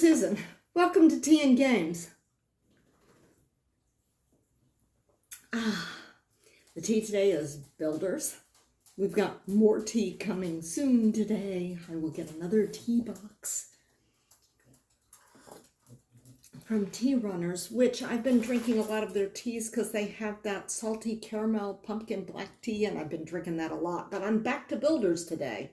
Susan. Welcome to Tea and Games. The tea today is Builders. We've got more tea coming soon today. I will get another tea box from Tea Runners, which I've been drinking a lot of their teas because they have that salty caramel pumpkin black tea, and I've been drinking that a lot. But I'm back to Builders today.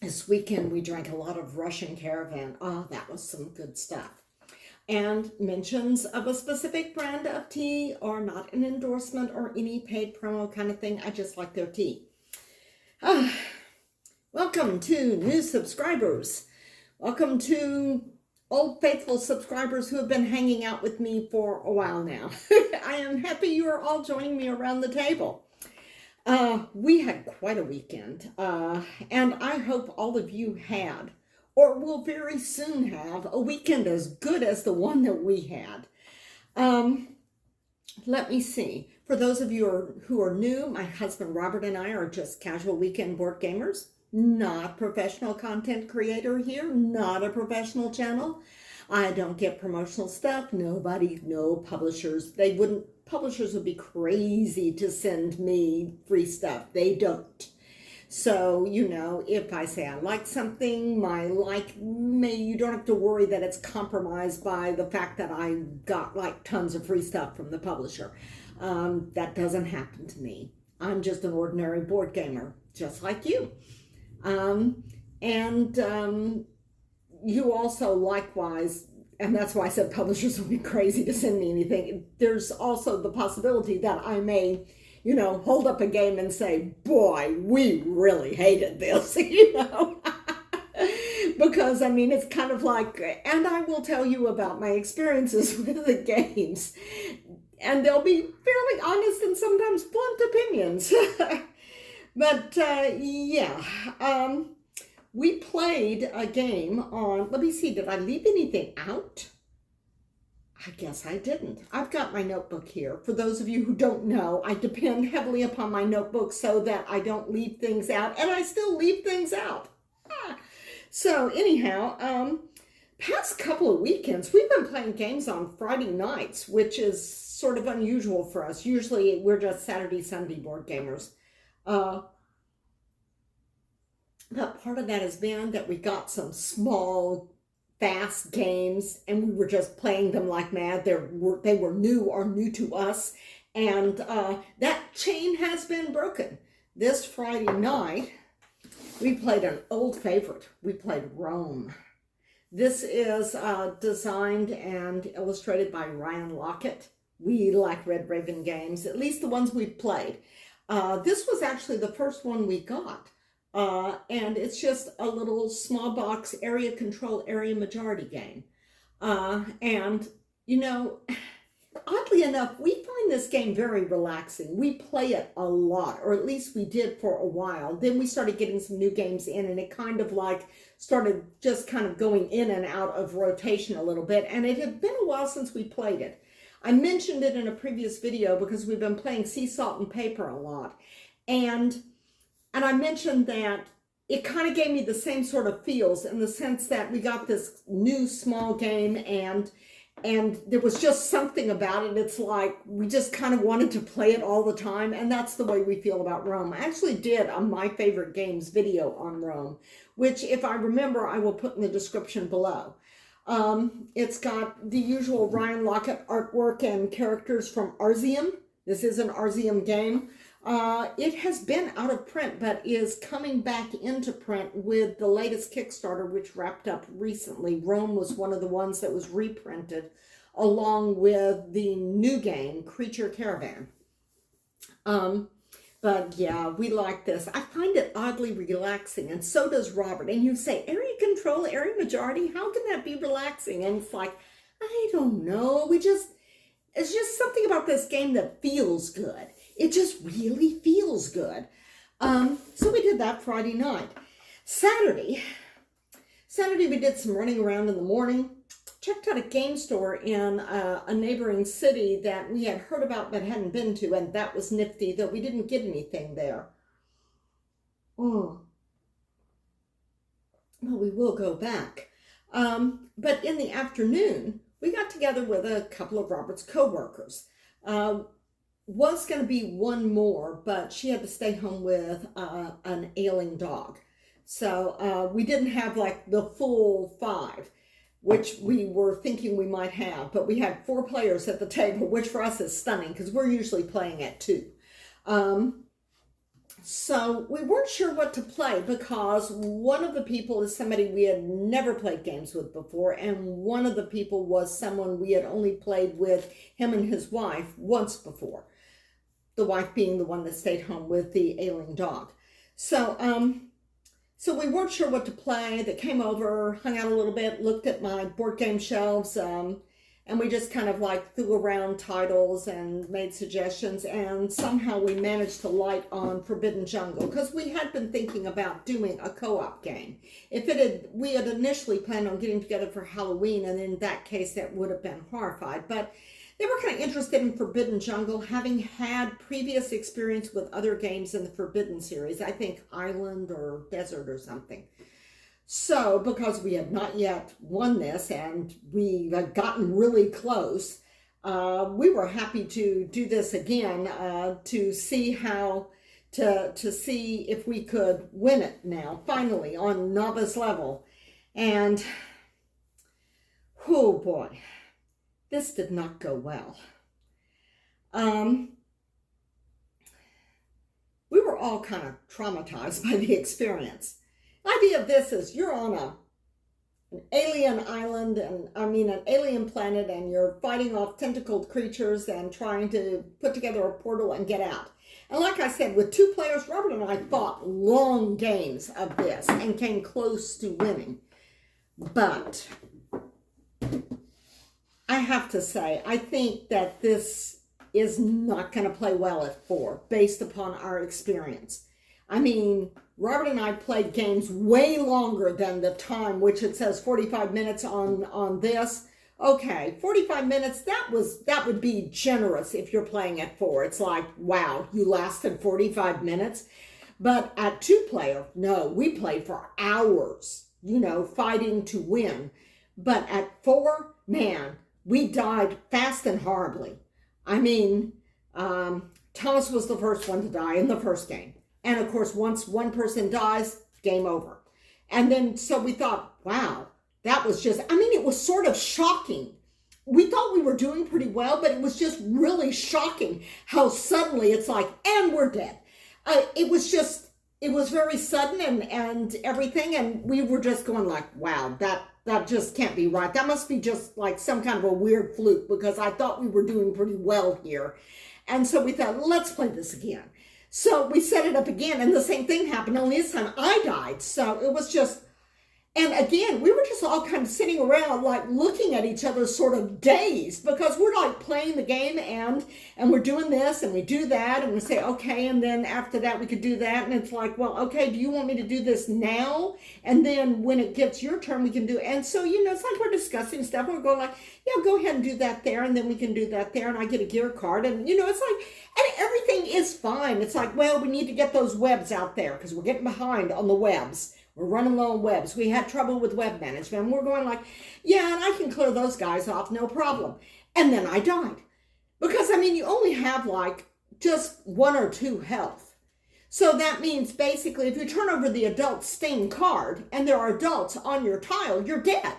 This weekend we drank a lot of Russian Caravan. Oh, that was some good stuff. And mentions of a specific brand of tea are not an endorsement or any paid promo kind of thing. I just like their tea. Welcome to new subscribers. Welcome to old faithful subscribers who have been hanging out with me for a while now. I am happy you are all joining me around the table. We had quite a weekend, and I hope all of you had, or will very soon have, a weekend as good as the one that we had. Let me see. For those of you who are new, my husband Robert and I are just casual weekend board gamers, not professional content creator here, not a professional channel. I don't get promotional stuff. No publishers. Publishers would be crazy to send me free stuff. They don't. So, if I say I like something, you don't have to worry that it's compromised by the fact that I got tons of free stuff from the publisher. That doesn't happen to me. I'm just an ordinary board gamer, just like you. You also likewise, and that's why I said publishers would be crazy to send me anything. There's also the possibility that I may, hold up a game and say, boy, we really hated this, Because, it's kind of like, and I will tell you about my experiences with the games. And they'll be fairly honest and sometimes blunt opinions. But, we played a game on, let me see, did I leave anything out? I guess I didn't. I've got my notebook here. For those of you who don't know, I depend heavily upon my notebook so that I don't leave things out, and I still leave things out. So anyhow, past couple of weekends, we've been playing games on Friday nights, which is sort of unusual for us. Usually we're just Saturday, Sunday board gamers. But part of that has been that we got some small, fast games, and we were just playing them like mad. They were new or new to us, and that chain has been broken. This Friday night, we played an old favorite. We played Rome. This is designed and illustrated by Ryan Lockett. We like Red Raven games, at least the ones we've played. This was actually the first one we got. And it's just a little small box area control, area majority game. Oddly enough, we find this game very relaxing. We play it a lot, or at least we did for a while. Then we started getting some new games in, and it kind of started just kind of going in and out of rotation a little bit. And it had been a while since we played it. I mentioned it in a previous video because we've been playing Sea Salt and Paper a lot. And I mentioned that it kind of gave me the same sort of feels in the sense that we got this new small game and there was just something about it. It's like we just kind of wanted to play it all the time, and that's the way we feel about Rome. I actually did a My Favorite Games video on Rome, which if I remember, I will put in the description below. It's got the usual Ryan Lockett artwork and characters from Arzium. This is an Arzium game. It has been out of print, but is coming back into print with the latest Kickstarter, which wrapped up recently. Rome was one of the ones that was reprinted, along with the new game, Creature Caravan. But yeah, we like this. I find it oddly relaxing, and so does Robert. And you say, area control, area majority, how can that be relaxing? And it's like, I don't know. It's just something about this game that feels good. It just really feels good. So we did that Friday night. Saturday we did some running around in the morning. Checked out a game store in a neighboring city that we had heard about but hadn't been to, and that was nifty, though we didn't get anything there. well, we will go back. But in the afternoon, we got together with a couple of Robert's co-workers. Was going to be one more, but she had to stay home with an ailing dog. So we didn't have like the full five, which we were thinking we might have, but we had 4 players at the table, which for us is stunning because we're usually playing at 2. So we weren't sure what to play because one of the people is somebody we had never played games with before, and one of the people was someone we had only played with, him and his wife, once before. The wife being the one that stayed home with the ailing dog. So we weren't sure what to play. They came over, hung out a little bit, looked at my board game shelves, and we just kind of like threw around titles and made suggestions, and somehow we managed to light on Forbidden Jungle because we had been thinking about doing a co-op game. We had initially planned on getting together for Halloween, and in that case that would have been Horrified, but they were kind of interested in Forbidden Jungle, having had previous experience with other games in the Forbidden series, I think Island or Desert or something. So, because we had not yet won this and we had gotten really close, we were happy to do this again to see to see if we could win it now, finally, on novice level. And, oh boy, this did not go well. We were all kind of traumatized by the experience. The idea of this is you're on an alien island, an alien planet, and you're fighting off tentacled creatures and trying to put together a portal and get out. And like I said, with 2 players, Robert and I fought long games of this and came close to winning. But I have to say, I think that this is not going to play well at 4 based upon our experience. I mean, Robert and I played games way longer than the time, which it says 45 minutes on this. Okay, 45 minutes, that would be generous if you're playing at 4. It's like, wow, you lasted 45 minutes. But at 2-player, no, we played for hours, fighting to win. But at 4, man, we died fast and horribly. I mean, Thomas was the first one to die in the first game. And of course, once one person dies, game over. And then, so we thought, wow, that was just, it was sort of shocking. We thought we were doing pretty well, but it was just really shocking how suddenly it's like, and we're dead. It was very sudden and everything. And we were just going like, wow, that just can't be right. That must be just like some kind of a weird fluke because I thought we were doing pretty well here. And so we thought, let's play this again. So we set it up again, and the same thing happened, only this time I died. So it was just, and again, we were just all kind of sitting around like looking at each other sort of dazed because we're like playing the game and we're doing this and we do that and we say, okay, and then after that we could do that. And it's like, well, okay, do you want me to do this now? And then when it gets your turn, we can do it. And so, it's like we're discussing stuff and we're going like, yeah, go ahead and do that there. And then we can do that there. And I get a gear card and, it's like, and everything is fine. It's like, well, we need to get those webs out there because we're getting behind on the webs. We're running low on webs. We had trouble with web management. And we're going like, yeah, and I can clear those guys off, no problem. And then I died. Because, you only have like just 1 or 2 health. So that means basically if you turn over the adult sting card and there are adults on your tile, you're dead.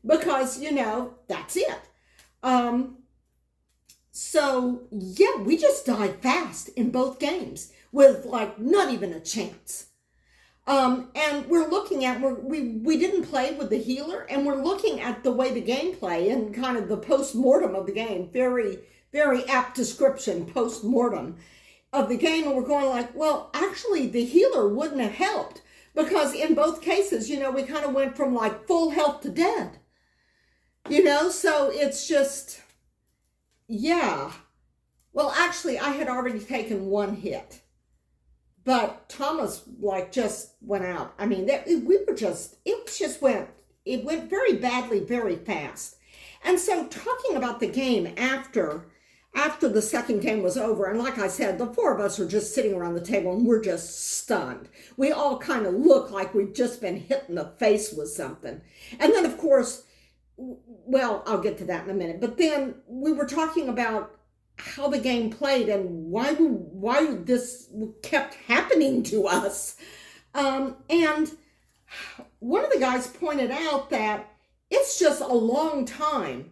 Because, that's it. So, yeah, we just died fast in both games with like not even a chance. And we're looking at, we didn't play with the healer, and we're looking at the way the gameplay and kind of the post-mortem of the game, very, very apt description, post-mortem of the game, and we're going like, well, actually the healer wouldn't have helped, because in both cases, we kind of went from like full health to dead, so it's just, yeah. Well, actually, I had already taken 1 hit. But Thomas just went out. It went very badly, very fast. And so talking about the game after, after the second game was over, and like I said, the four of us are just sitting around the table and we're just stunned. We all kind of look like we've just been hit in the face with something. And then, of course, well, I'll get to that in a minute, but then we were talking about how the game played and why this kept happening to us. And one of the guys pointed out that it's just a long time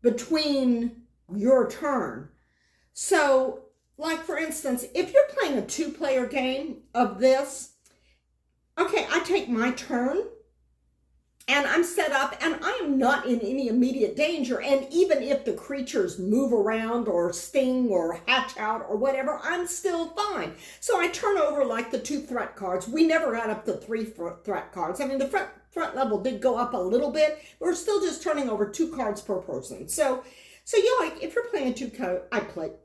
between your turn. So, like for instance, if you're playing a two-player game of this, okay, I take my turn and I'm set up and I am not in any immediate danger. And even if the creatures move around or sting or hatch out or whatever, I'm still fine. So I turn over like the 2 threat cards. We never got up to 3 threat cards. I mean, the front level did go up a little bit. We're still just turning over 2 cards per person. So yeah, like if you're playing a 2 card,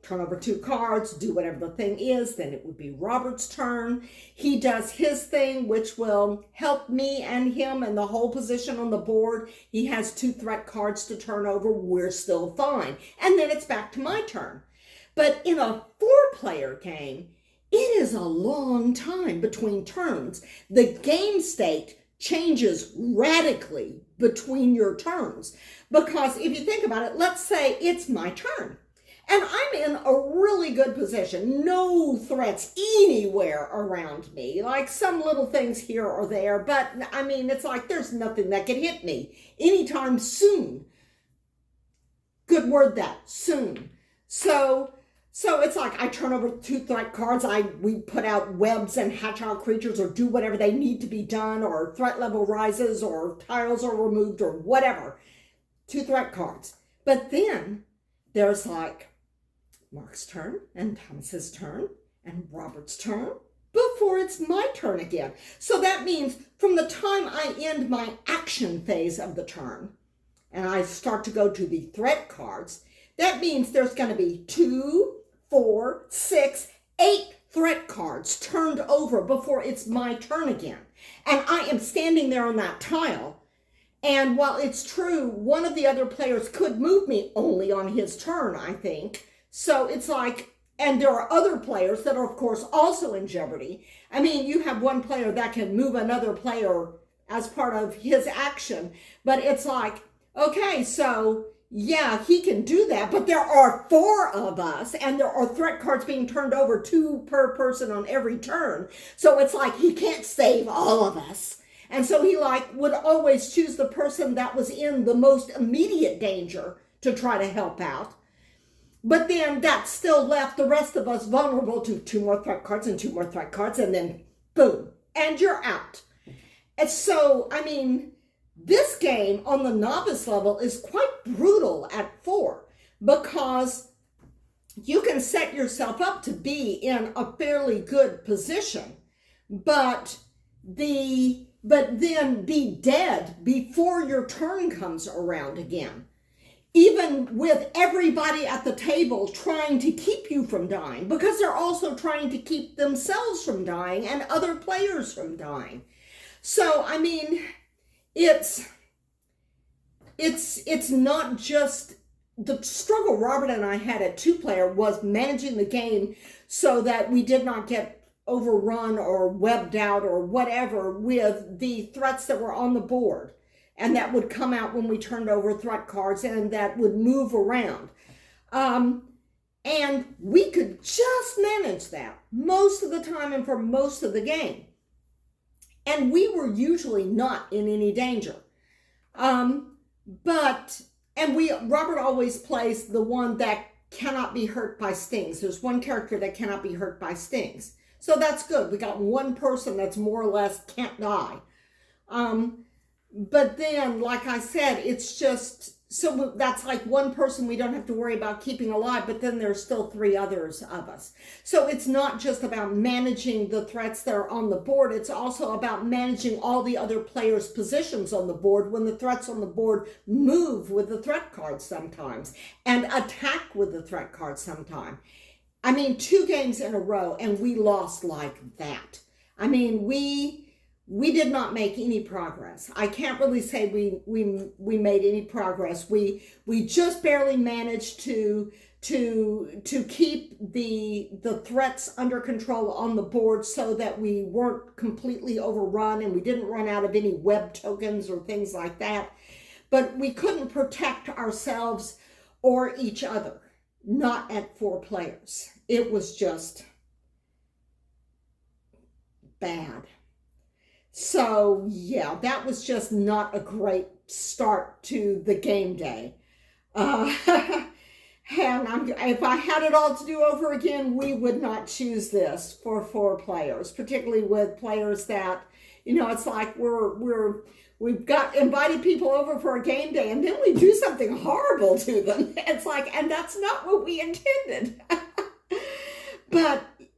turn over 2 cards, do whatever the thing is, then it would be Robert's turn. He does his thing, which will help me and him in the whole position on the board. He has 2 threat cards to turn over. We're still fine. And then it's back to my turn. But in a 4-player game, it is a long time between turns. The game state changes radically between your turns. Because if you think about it, let's say it's my turn and I'm in a really good position. No threats anywhere around me, like some little things here or there. But I mean, it's like there's nothing that could hit me anytime soon. Good word, that, soon. So it's like I turn over 2 threat cards. We put out webs and hatch out creatures or do whatever they need to be done, or threat level rises or tiles are removed or whatever. 2 threat cards. But then there's like Mark's turn and Thomas's turn and Robert's turn before it's my turn again. So that means from the time I end my action phase of the turn and I start to go to the threat cards, that means there's going to be 2, 4, 6, 8 threat cards turned over before it's my turn again. And I am standing there on that tile. And while it's true, one of the other players could move me only on his turn, I think. So it's like, and there are other players that are, of course, also in jeopardy. I mean, you have one player that can move another player as part of his action. But it's like, okay, so yeah, he can do that. But there are 4 of us, and there are threat cards being turned over 2 per person on every turn. So it's like he can't save all of us. And so he would always choose the person that was in the most immediate danger to try to help out. But then that still left the rest of us vulnerable to 2 more threat cards and 2 more threat cards, and then boom, and you're out. And so, I mean, this game on the novice level is quite brutal at 4 because you can set yourself up to be in a fairly good position, but then be dead before your turn comes around again. Even with everybody at the table trying to keep you from dying, because they're also trying to keep themselves from dying and other players from dying. So, I mean, it's not just the struggle Robert and I had at 2-player was managing the game so that we did not get overrun or webbed out or whatever with the threats that were on the board and that would come out when we turned over threat cards and that would move around. And we could just manage that most of the time and for most of the game. And we were usually not in any danger. Robert always plays the one that cannot be hurt by stings. There's one character that cannot be hurt by stings. So that's good. We got one person that's more or less can't die. But then, like I said, it's just, so that's like one person we don't have to worry about keeping alive, but then there's still 3 others of us. So it's not just about managing the threats that are on the board. It's also about managing all the other players' positions on the board when the threats on the board move with the threat cards sometimes and attack with the threat cards sometimes. I mean, 2 games in a row and we lost like that. I mean, we did not make any progress. I can't really say we made any progress. We just barely managed to to keep the threats under control on the board so that we weren't completely overrun and we didn't run out of any web tokens or things like that. But we couldn't protect ourselves or each other, not at 4 players. It was just bad. So yeah, that was just not a great start to the game day. And if I had it all to do over again, we would not choose this for 4 players, particularly with players that, you know, it's like we've got invited people over for a game day and then we do something horrible to them. It's like, and that's not what we intended.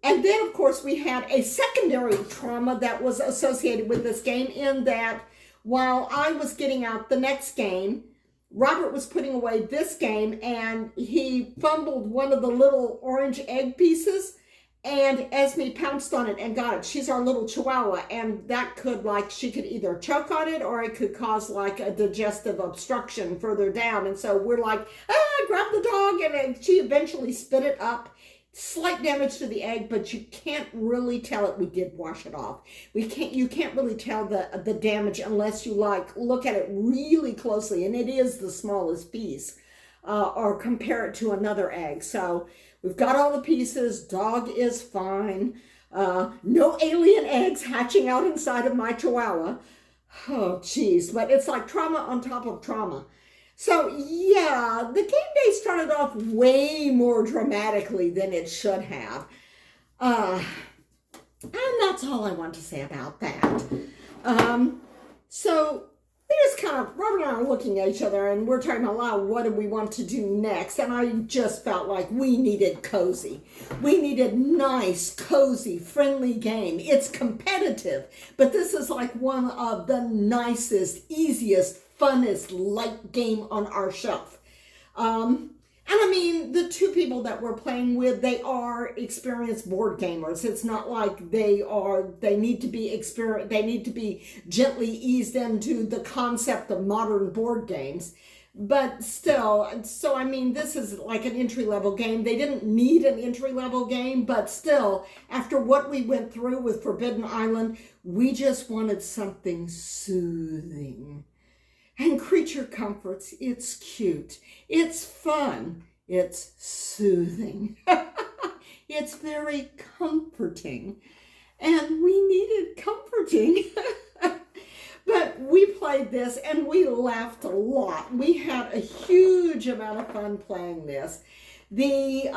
And then, of course, we had a secondary trauma that was associated with this game in that while I was getting out the next game, Robert was putting away this game and he fumbled one of the little orange egg pieces and Esme pounced on it and got it. She's our little chihuahua, and that could, like, she could either choke on it or it could cause like a digestive obstruction further down. And so we're like, grab the dog, and she eventually spit it up. Slight damage to the egg, but you can't really tell it. We did wash it off. You can't really tell the damage unless you like look at it really closely, and it is the smallest piece, or compare it to another egg. So we've got all the pieces. Dog is fine. No alien eggs hatching out inside of my chihuahua. Oh, geez. But it's like trauma on top of trauma. So yeah, the game day started off way more dramatically than it should have. And that's all I want to say about that. So we just kind of, Robert and I are looking at each other and we're talking about, what do we want to do next? And I just felt like we needed cozy. We needed nice, cozy, friendly game. It's competitive, but this is like one of the nicest, easiest, funnest light game on our shelf. And I mean, the 2 people that we're playing with, they are experienced board gamers. It's not like they need to be gently eased into the concept of modern board games. But still, so I mean, this is like an entry-level game. They didn't need an entry-level game, but still, after what we went through with Forbidden Island, we just wanted something soothing. And Creature Comforts, it's cute, it's fun, it's soothing, it's very comforting, and we needed comforting. But we played this and we laughed a lot. We had a huge amount of fun playing this. The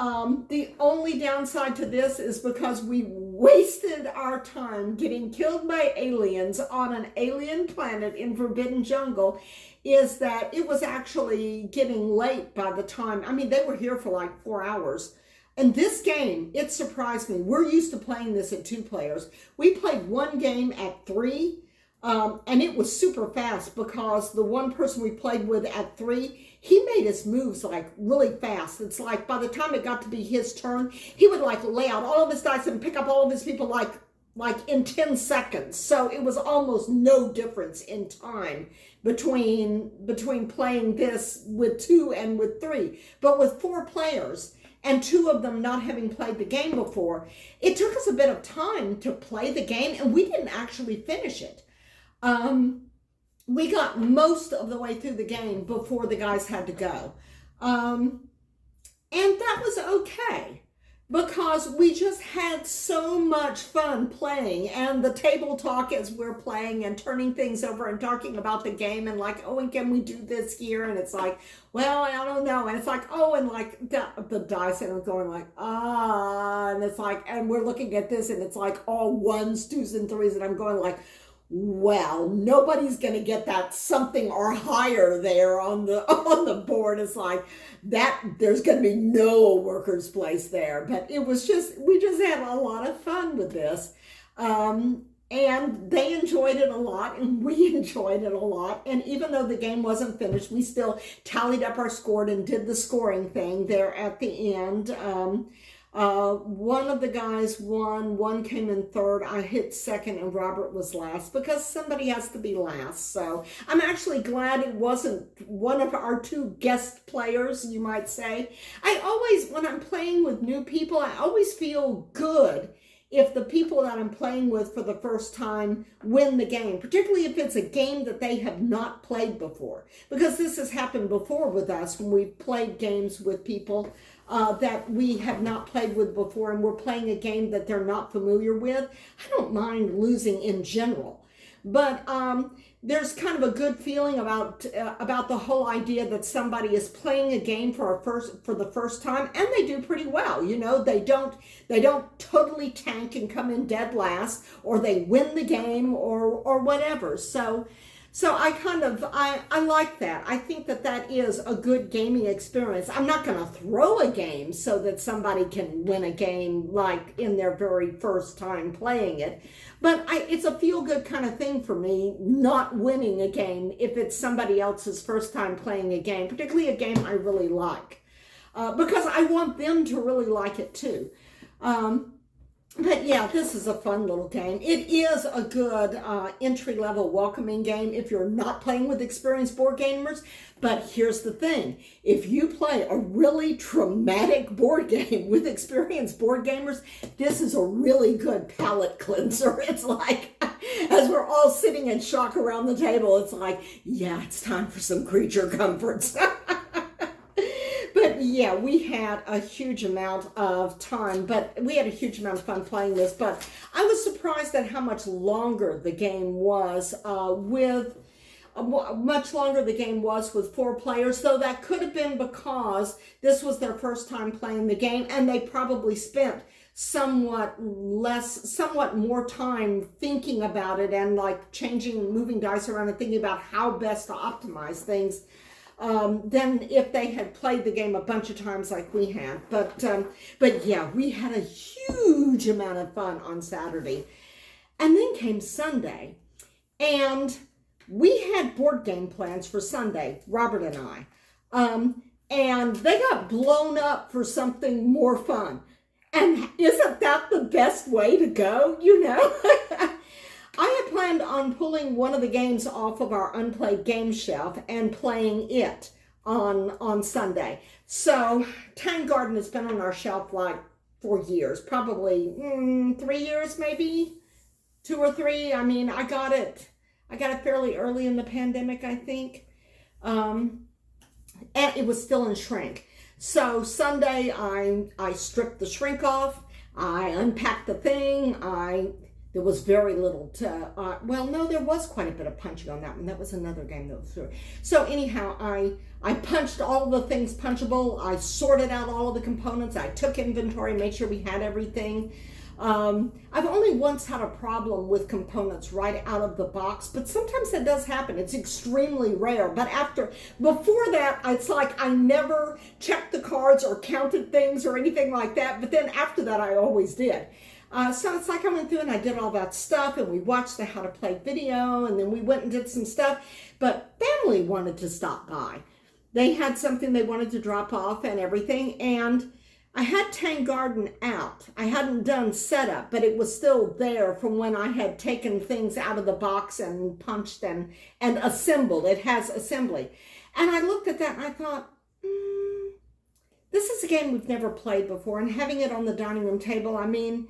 only downside to this is because we wasted our time getting killed by aliens on an alien planet in Forbidden Jungle, is that it was actually getting late by the time, I mean, they were here for like 4 hours. And this game, it surprised me. We're used to playing this at 2 players. We played one game at 3. And it was super fast because the one person we played with at 3, he made his moves like really fast. It's like by the time it got to be his turn, he would like lay out all of his dice and pick up all of his people like in 10 seconds. So it was almost no difference in time between playing this with 2 and with 3. But with 4 players and 2 of them not having played the game before, it took us a bit of time to play the game, and we didn't actually finish it. We got most of the way through the game before the guys had to go. And that was okay because we just had so much fun playing, and the table talk as we're playing and turning things over and talking about the game and like, oh, and can we do this here? And it's like, well, I don't know. And it's like, oh, and like the dice and going like, and it's like, and we're looking at this and it's like all 1s, 2s, and 3s. And I'm going like, well, nobody's going to get that something or higher there on the board. It's like that, there's going to be no workers' place there. But it was just, we just had a lot of fun with this. And they enjoyed it a lot, and we enjoyed it a lot. And even though the game wasn't finished, we still tallied up our score and did the scoring thing there at the end. One of the guys won, one came in third. I hit second, and Robert was last because somebody has to be last. So I'm actually glad it wasn't one of our two guest players, you might say. I always, when I'm playing with new people, I always feel good if the people that I'm playing with for the first time win the game, particularly if it's a game that they have not played before. Because this has happened before with us when we've played games with people that we have not played with before, and we're playing a game that they're not familiar with. I don't mind losing in general, but there's kind of a good feeling about the whole idea that somebody is playing a game for the first time, and they do pretty well. You know, they don't totally tank and come in dead last, or they win the game, or whatever. So I like that. I think that is a good gaming experience. I'm not going to throw a game so that somebody can win a game like in their very first time playing it. But it's a feel-good kind of thing for me, not winning a game if it's somebody else's first time playing a game, particularly a game I really like, because I want them to really like it too. But yeah, this is a fun little game. It is a good entry-level welcoming game if you're not playing with experienced board gamers. But here's the thing. If you play a really traumatic board game with experienced board gamers, this is a really good palate cleanser. It's like, as we're all sitting in shock around the table, it's like, yeah, it's time for some creature comforts. But yeah, we had a huge amount of time, but we had a huge amount of fun playing this. But I was surprised at how much longer the game was with 4 players, though that could have been because this was their first time playing the game, and they probably spent somewhat more time thinking about it and like moving dice around and thinking about how best to optimize things than if they had played the game a bunch of times like we had. But yeah, we had a huge amount of fun on Saturday. And then came Sunday, and we had board game plans for Sunday, Robert and I. And they got blown up for something more fun. And isn't that the best way to go, you know? I had planned on pulling one of the games off of our unplayed game shelf and playing it on Sunday. So Tang Garden has been on our shelf like for years, probably 3 years, maybe 2 or 3. I mean, I got it fairly early in the pandemic, I think. And it was still in shrink. So Sunday, I stripped the shrink off. I unpacked the thing. There was very little to, there was quite a bit of punching on that one. That was another game that was through. So anyhow, I punched all of the things punchable. I sorted out all of the components. I took inventory, made sure we had everything. I've only once had a problem with components right out of the box, but sometimes that does happen. It's extremely rare. But before that, it's like I never checked the cards or counted things or anything like that. But then after that, I always did. So it's like I went through and I did all that stuff, and we watched the How to Play video, and then we went and did some stuff. But family wanted to stop by. They had something they wanted to drop off and everything, and I had Tang Garden out. I hadn't done setup, but it was still there from when I had taken things out of the box and punched and assembled. It has assembly. And I looked at that and I thought, this is a game we've never played before, and having it on the dining room table, I mean,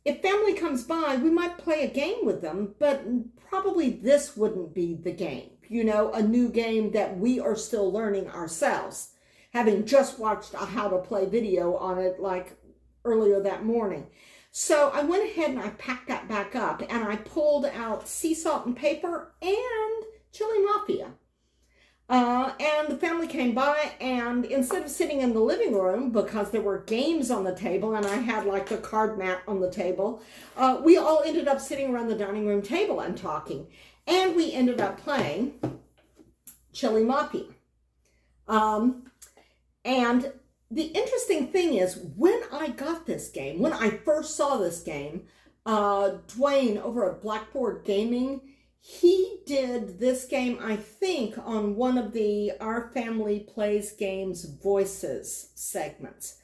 if family comes by, we might play a game with them, but probably this wouldn't be the game. You know, a new game that we are still learning ourselves, having just watched a How to Play video on it like earlier that morning. So I went ahead and I packed that back up, and I pulled out Sea Salt and Paper and Chili Mafia. And the family came by, and instead of sitting in the living room because there were games on the table and I had like the card mat on the table, we all ended up sitting around the dining room table and talking. And we ended up playing Chili Mafia. And the interesting thing is, when I got this game, when I first saw this game, Dwayne over at Blackboard Gaming, he did this game, I think, on one of the Our Family Plays Games Voices segments.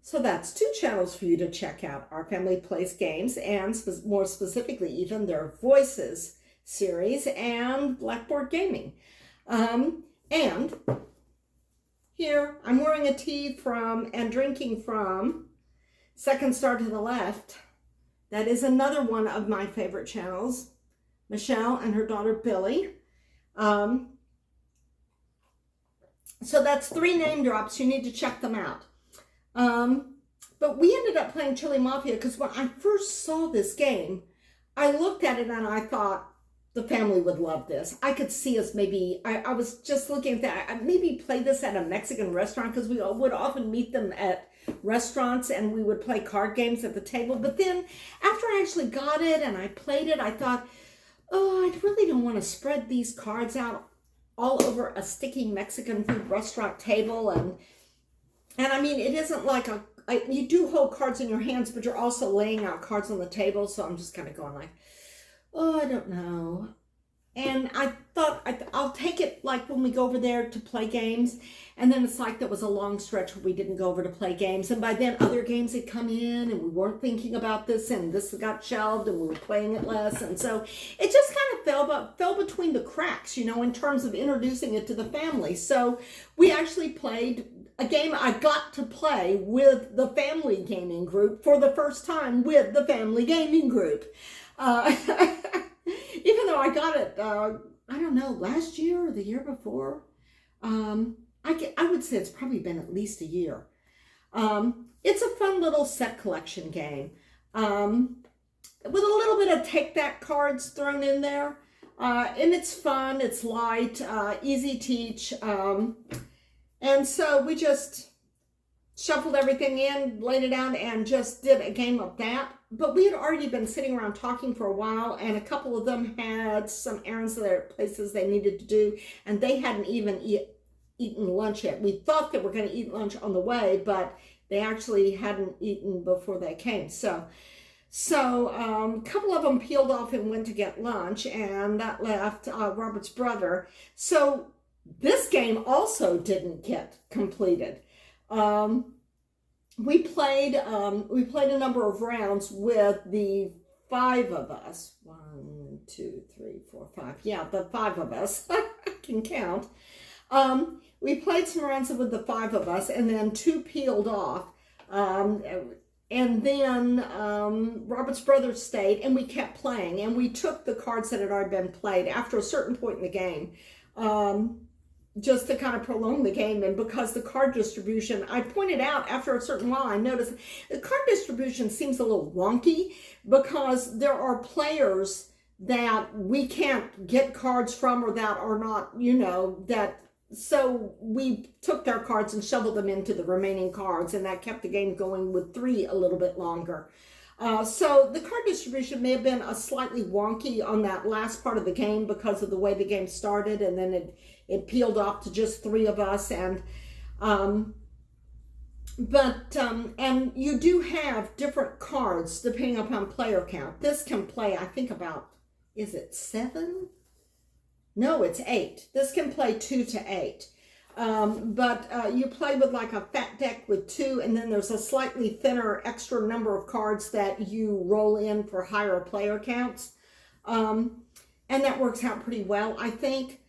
So that's two channels for you to check out. Our Family Plays Games, and more specifically even their Voices series, and Blackboard Gaming. And here I'm wearing a tee from and drinking from Second Star to the Left. That is another one of my favorite channels. Michelle and her daughter Billy. So that's 3 name drops. You need to check them out. But we ended up playing Chili Mafia because when I first saw this game, I looked at it and I thought the family would love this. I could see us maybe, I was just looking at that, maybe play this at a Mexican restaurant because we would often meet them at restaurants and we would play card games at the table. But then after I actually got it and I played it, I thought, oh, I really don't want to spread these cards out all over a sticky Mexican food restaurant table. And I mean, it isn't like you do hold cards in your hands, but you're also laying out cards on the table. So I'm just kind of going like, oh, I don't know. And I thought I'll take it like when we go over there to play games. And then it's like there was a long stretch where we didn't go over to play games. And by then other games had come in and we weren't thinking about this and this got shelved and we were playing it less. And so it just kind of fell between the cracks, you know, in terms of introducing it to the family. So we actually played a game I got to play with the family gaming group for the first time with the family gaming group. Even though I got it, I don't know, last year or the year before. I would say it's probably been at least a year. It's a fun little set collection game with a little bit of take-that cards thrown in there. And it's fun, it's light, easy teach. And so we just shuffled everything in, laid it out, and just did a game of that. But we had already been sitting around talking for a while, and a couple of them had some errands at places they needed to do, and they hadn't even eaten lunch yet. We thought they were going to eat lunch on the way, but they actually hadn't eaten before they came. So a couple of them peeled off and went to get lunch, and that left Robert's brother. So this game also didn't get completed. We played a number of rounds with the 5 of us. 1, 2, 3, 4, 5. Yeah, the 5 of us. I can count. We played some rounds with the 5 of us, and then 2 peeled off. And then Robert's brother stayed, and we kept playing. And we took the cards that had already been played after a certain point in the game. Just to kind of prolong the game. And because the card distribution, I pointed out after a certain while, I noticed the card distribution seems a little wonky because there are players that we can't get cards from or that are not, you know, that, so we took their cards and shoveled them into the remaining cards, and that kept the game going with 3 a little bit longer. So the card distribution may have been a slightly wonky on that last part of the game because of the way the game started, and then it peeled off to just 3 of us. And you do have different cards depending upon player count. This can play, I think about, is it 7? No, it's 8. This can play 2 to 8. You play with like a fat deck with 2, and then there's a slightly thinner extra number of cards that you roll in for higher player counts. And that works out pretty well, I think.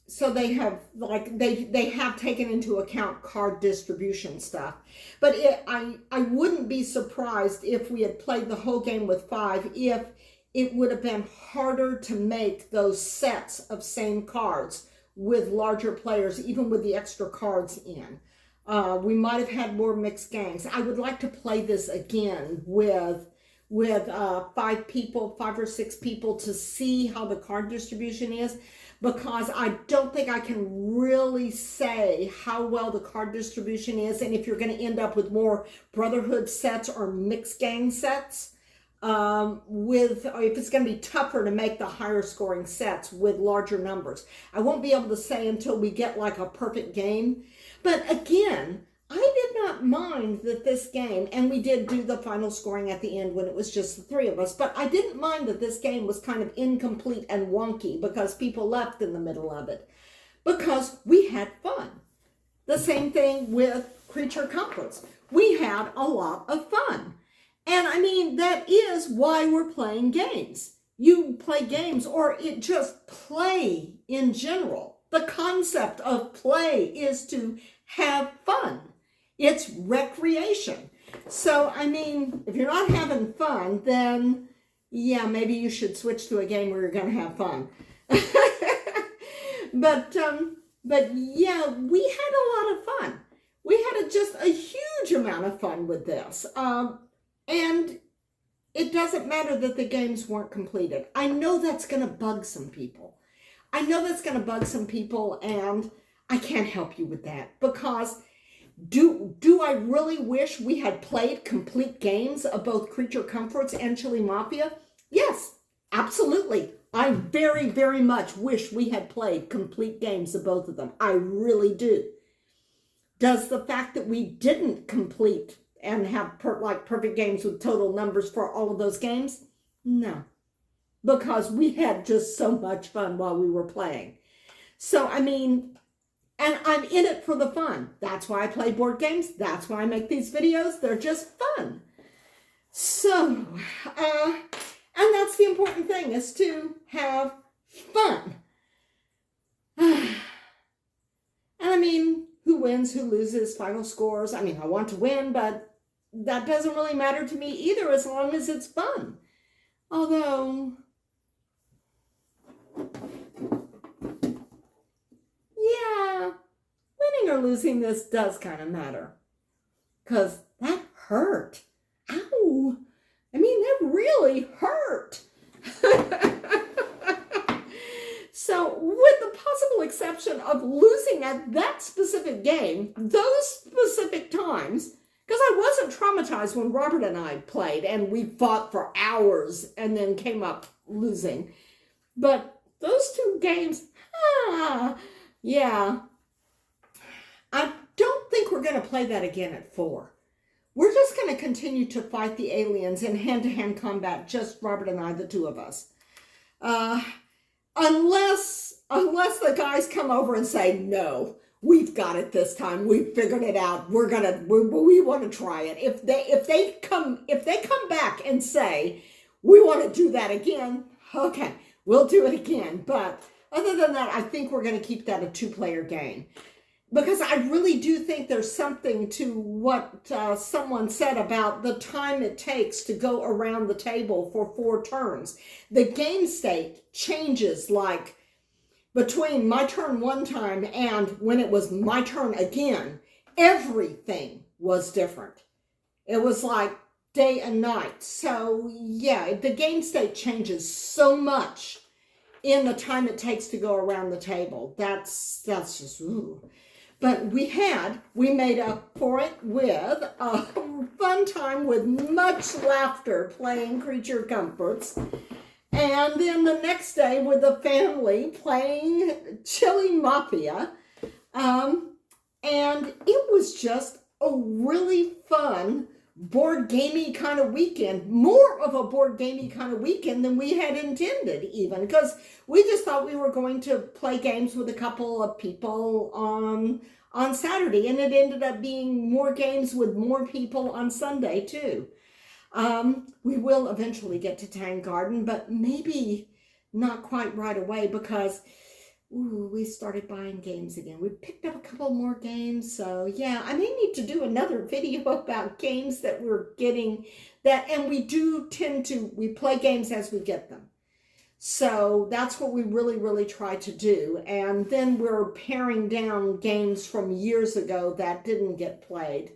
So they have they have taken into account card distribution stuff. But I wouldn't be surprised if we had played the whole game with 5 if it would have been harder to make those sets of same cards with larger players, even with the extra cards in. We might have had more mixed gangs. I would like to play this again with 5 people, 5 or 6 people, to see how the card distribution is, because I don't think I can really say how well the card distribution is, and if you're going to end up with more Brotherhood sets or mixed gang sets, if it's going to be tougher to make the higher scoring sets with larger numbers. I won't be able to say until we get like a perfect game. But again, I did not mind that this game, and we did do the final scoring at the end when it was just the 3 of us, but I didn't mind that this game was kind of incomplete and wonky because people left in the middle of it, because we had fun. The same thing with Creature Comforts. We had a lot of fun. And I mean, that is why we're playing games. You play games, or it just play in general. The concept of play is to have fun. It's recreation. So, I mean, if you're not having fun, then yeah, maybe you should switch to a game where you're going to have fun. But yeah, we had a lot of fun. We had just a huge amount of fun with this. And it doesn't matter that the games weren't completed. I know that's going to bug some people. And I can't help you with that, because do I really wish we had played complete games of both Creature Comforts and Chili Mafia? Yes, absolutely. I very, very much wish we had played complete games of both of them. I really do. Does the fact that we didn't complete and have perfect games with total numbers for all of those games? No, because we had just so much fun while we were playing. So, I mean, and I'm in it for the fun. That's why I play board games. That's why I make these videos. They're just fun. So, and that's the important thing, is to have fun. And I mean, who wins, who loses, final scores. I mean, I want to win, but that doesn't really matter to me either, as long as it's fun. Although, yeah, winning or losing this does kind of matter. Because that hurt. Ow. I mean, that really hurt. So, with the possible exception of losing at that specific game, those specific times, because I wasn't traumatized when Robert and I played and we fought for hours and then came up losing. But those two games, yeah. I don't think we're going to play that again at 4. We're just going to continue to fight the aliens in hand-to-hand combat, just Robert and I, the two of us. Unless the guys come over and say, no, we've got it this time. We figured it out. We want to try it. If they come back and say, we want to do that again, okay, we'll do it again. But other than that, I think we're going to keep that a 2-player game. Because I really do think there's something to what someone said about the time it takes to go around the table for 4 turns. The game state changes, like between my turn one time and when it was my turn again, everything was different. It was like day and night. So yeah, the game state changes so much in the time it takes to go around the table. That's just, ooh. But we made up for it with a fun time with much laughter playing Creature Comforts. And then the next day with the family playing Chili Mafia. And it was just a really fun board gamey kind of weekend. More of a board gamey kind of weekend than we had intended even. Because we just thought we were going to play games with a couple of people on Saturday. And it ended up being more games with more people on Sunday too. We will eventually get to Tang Garden, but maybe not quite right away because we started buying games again. We picked up a couple more games. So yeah, I may need to do another video about games that we're getting and we do we play games as we get them. So that's what we really, really try to do. And then we're paring down games from years ago that didn't get played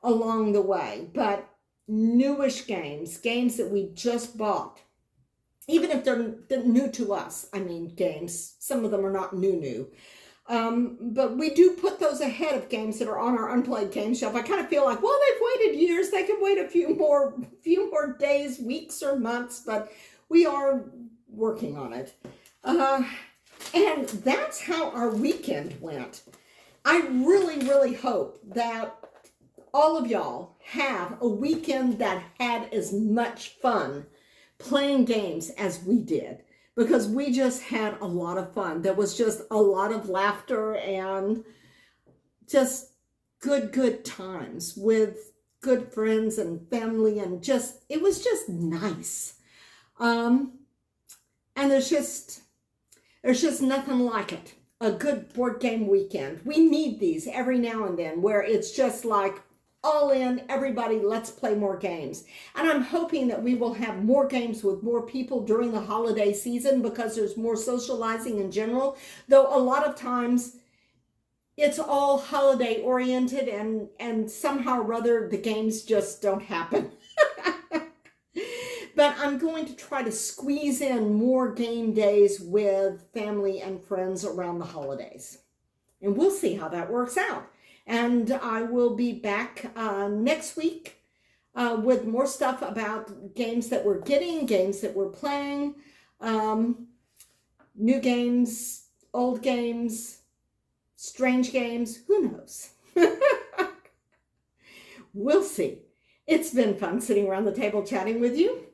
along the way. But newish games that we just bought, even if they're new to us. I mean, games, some of them are not new. But we do put those ahead of games that are on our unplayed game shelf. I kind of feel like, well, they've waited years. They can wait a few more days, weeks, or months, but we are working on it. And that's how our weekend went. I really, really hope that all of y'all have a weekend that had as much fun playing games as we did, because we just had a lot of fun. There was just a lot of laughter, and just good times with good friends and family, and just, it was just nice. And there's just nothing like it. A good board game weekend. We need these every now and then where it's just like all in, everybody, let's play more games. And I'm hoping that we will have more games with more people during the holiday season because there's more socializing in general. Though a lot of times it's all holiday oriented, and somehow or other the games just don't happen. But I'm going to try to squeeze in more game days with family and friends around the holidays. And we'll see how that works out. And I will be back next week with more stuff about games that we're getting, games that we're playing, new games, old games, strange games, who knows? We'll see. It's been fun sitting around the table chatting with you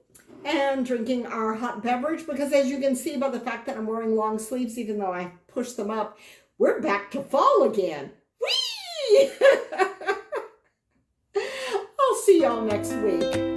and drinking our hot beverage, because as you can see by the fact that I'm wearing long sleeves, even though I pushed them up, we're back to fall again. Whee! I'll see y'all next week.